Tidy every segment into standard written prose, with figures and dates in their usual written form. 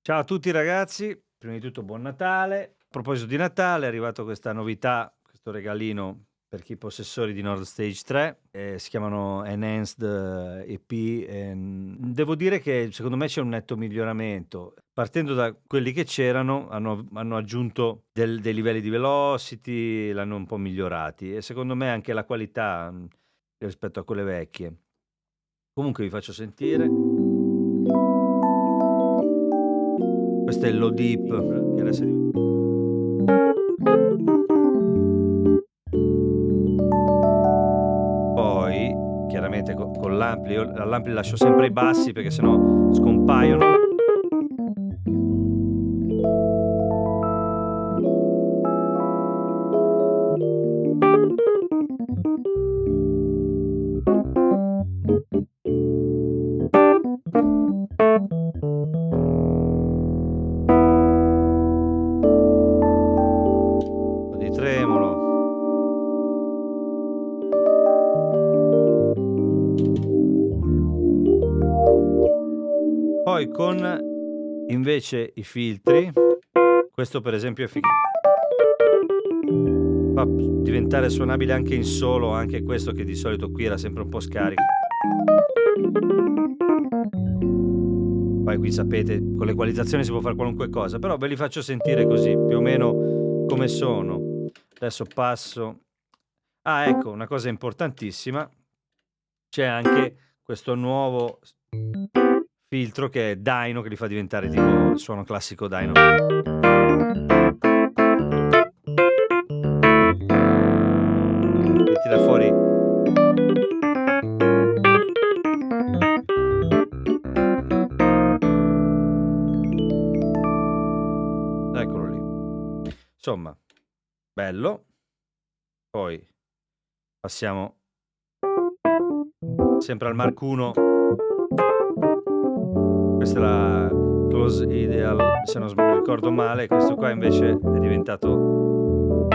Ciao a tutti ragazzi, prima di tutto buon Natale. A proposito di Natale è arrivato questa novità, questo regalino per chi possessori di Nord Stage 3, si chiamano Enhanced EP, devo dire che secondo me c'è un netto miglioramento. Partendo da quelli che c'erano hanno aggiunto dei livelli di velocity, l'hanno un po' migliorati e secondo me anche la qualità, rispetto a quelle vecchie. Comunque vi faccio sentire. Questo è il Low Deep, che adesso è poi chiaramente con l'ampli, io all'ampli lascio sempre i bassi perché sennò scompaiono. Un po' di tremolo. Poi con invece i filtri, questo per esempio è fa diventare suonabile anche in solo, anche questo che di solito qui era sempre un po' scarico. Poi qui sapete, con l'equalizzazione si può fare qualunque cosa, però ve li faccio sentire così, più o meno come sono. Adesso passo. Ah, ecco, una cosa importantissima, c'è anche questo nuovo filtro che è Dyno, che li fa diventare tipo il suono classico Dyno. E tira fuori. Eccolo lì. Insomma, bello. Poi passiamo sempre al Mark 1. Questa è la Close Ideal, se non ricordo male. Questo qua invece è diventato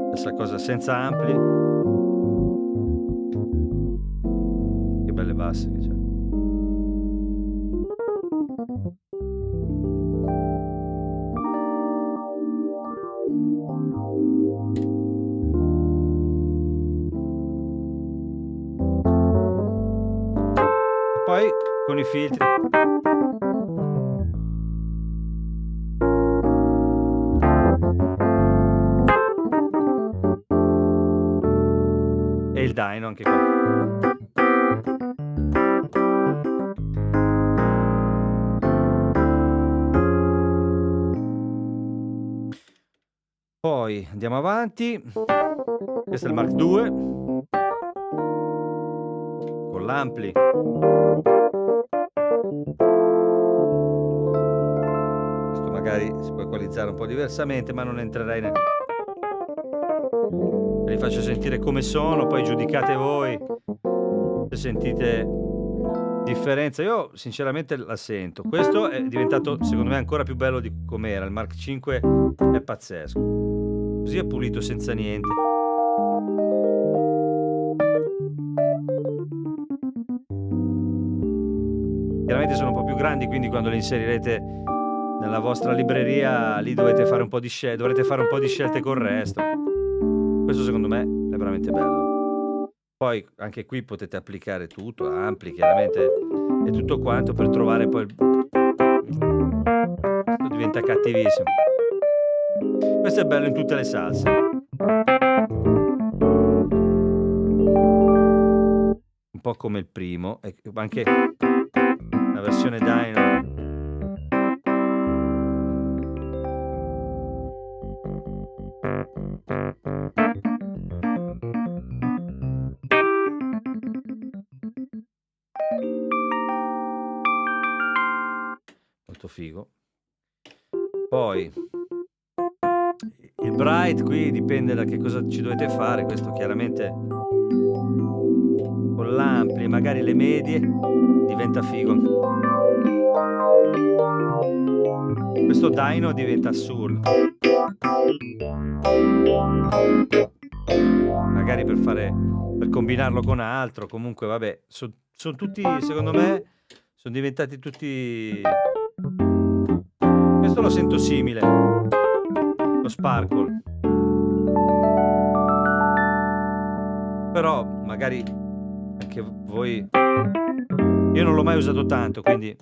questa cosa senza ampli. Che belle basse che c'è. Poi con i filtri. E il Dyno anche qua. Poi andiamo avanti. Questo è il Mark 2 con l'ampli. Questo magari si può equalizzare un po' diversamente, ma non entrerei nel. Ve li faccio sentire come sono, poi giudicate voi se sentite differenza. Io sinceramente la sento. Questo è diventato secondo me ancora più bello di com'era. Il Mark 5 è pazzesco. Così è pulito senza niente. Chiaramente sono un po' più grandi, quindi quando li inserirete nella vostra libreria lì dovrete fare un po' di scelte col resto. Questo secondo me è veramente bello. Poi anche qui potete applicare tutto, ampli chiaramente e tutto quanto per trovare poi questo diventa cattivissimo. Questo è bello in tutte le salse. Un po' come il primo, e anche la versione Dyno. Molto figo. Poi il bright qui dipende da che cosa ci dovete fare. Questo chiaramente con l'ampli e magari le medie diventa figo. Questo Dyno diventa assurdo. magari per combinarlo con altro, comunque vabbè, son tutti secondo me, son diventati tutti questo lo sento simile, lo Sparkle. Però magari anche voi io non l'ho mai usato tanto, quindi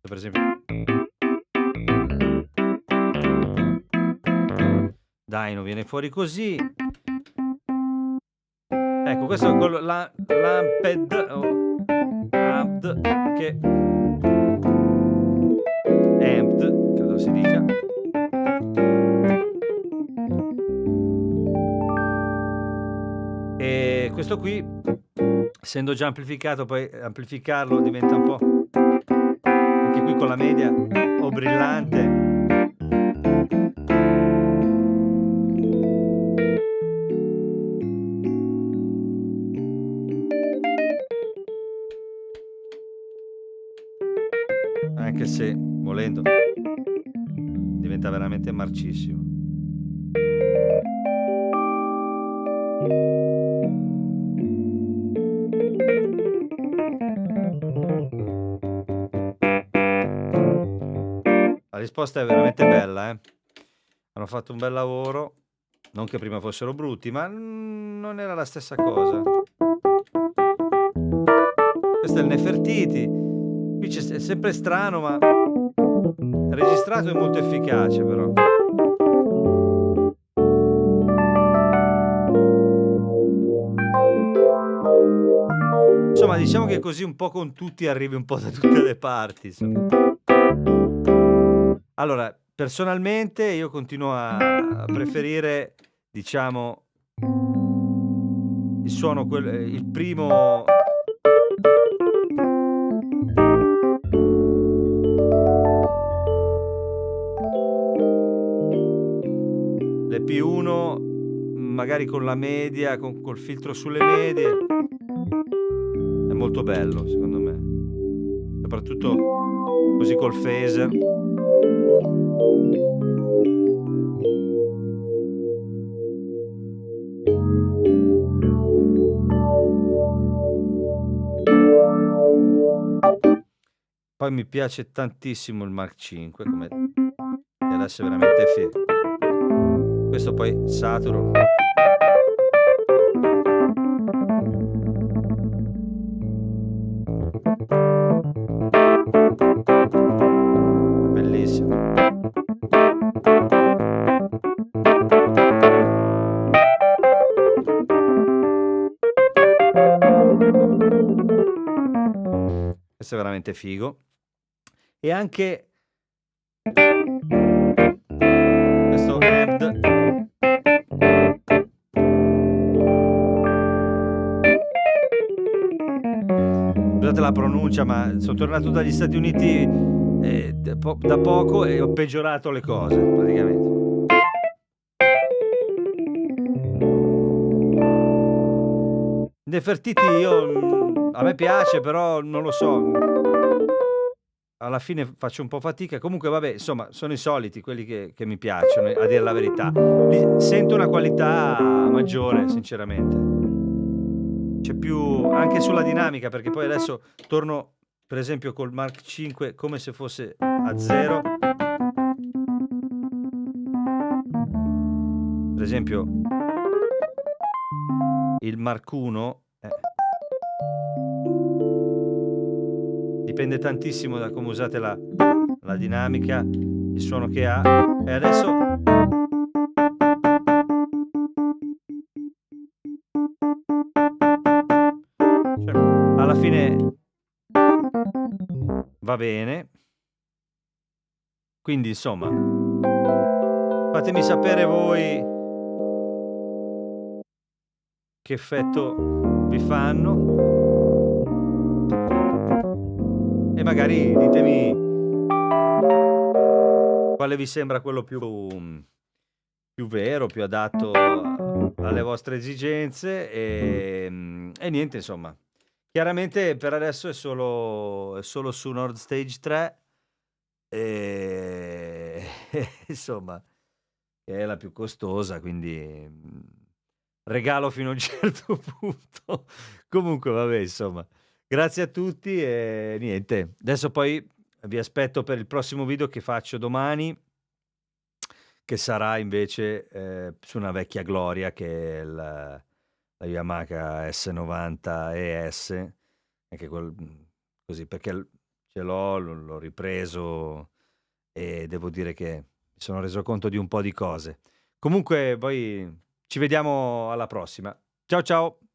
per esempio Dino viene fuori così. Ecco, questo è quello l'Amped o Amped che Amped, credo si dica. E questo qui, essendo già amplificato, poi amplificarlo diventa un po' anche qui con la media o brillante. Anche se, volendo, diventa veramente marcissimo. La risposta è veramente bella, hanno fatto un bel lavoro, non che prima fossero brutti, ma non era la stessa cosa. Questo è il Nefertiti, qui è sempre strano, ma registrato è molto efficace però. Insomma, diciamo che così un po' con tutti arrivi un po' da tutte le parti, insomma. Allora, personalmente io continuo a preferire, diciamo, il suono il primo l'EP1 magari con la media, col filtro sulle medie. È molto bello secondo me. Soprattutto così col phaser. Poi mi piace tantissimo il Mark 5 come e adesso è veramente figo. Questo poi saturo. Bellissimo. Questo è veramente figo. E anche questo Amped. Scusate la pronuncia, ma sono tornato dagli Stati Uniti da poco e ho peggiorato le cose praticamente. Nefertiti a me piace, però non lo so. Alla fine faccio un po' fatica. Comunque vabbè, insomma, sono i soliti quelli che mi piacciono, a dire la verità. Sento una qualità maggiore, sinceramente. C'è più anche sulla dinamica, perché poi adesso torno, per esempio, col Mark 5 come se fosse a 0. Per esempio, il Mark 1 dipende tantissimo da come usate la dinamica, il suono che ha. E adesso cioè, alla fine va bene. Quindi insomma, fatemi sapere voi che effetto vi fanno e magari ditemi quale vi sembra quello più vero, più adatto alle vostre esigenze e niente insomma. Chiaramente per adesso è solo su Nord Stage 3 e insomma che è la più costosa, quindi regalo fino a un certo punto. Comunque vabbè, insomma, grazie a tutti e niente. Adesso poi vi aspetto per il prossimo video che faccio domani, che sarà invece, su una vecchia gloria che è la Yamaha S90 ES, anche così perché ce l'ho ripreso e devo dire che mi sono reso conto di un po' di cose. Comunque poi ci vediamo alla prossima. Ciao, ciao.